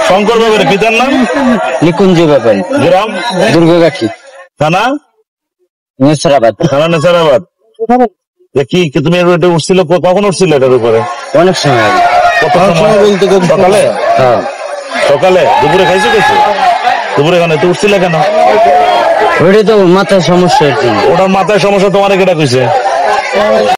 শঙ্কর বাবার পিতার নাম নিকুঞ্জ ব্যাপারী, গ্রাম দুর্গাকাঠি, থানা নেসারাবাদ। থানা নেসারাবাদ। কি তুমি এটা উঠছিল, কখন উঠছিল এটার উপরে? অনেক সময় আগে। কত সময় বলতে? সকালে? হ্যাঁ সকালে। দুপুরে খাইছো কিছু? দুপুরে কেন তো উঠছিল কেন? ওইটা তো মাথার সমস্যা। ওটা মাথায় সমস্যা, তোমার কেটা কইছে?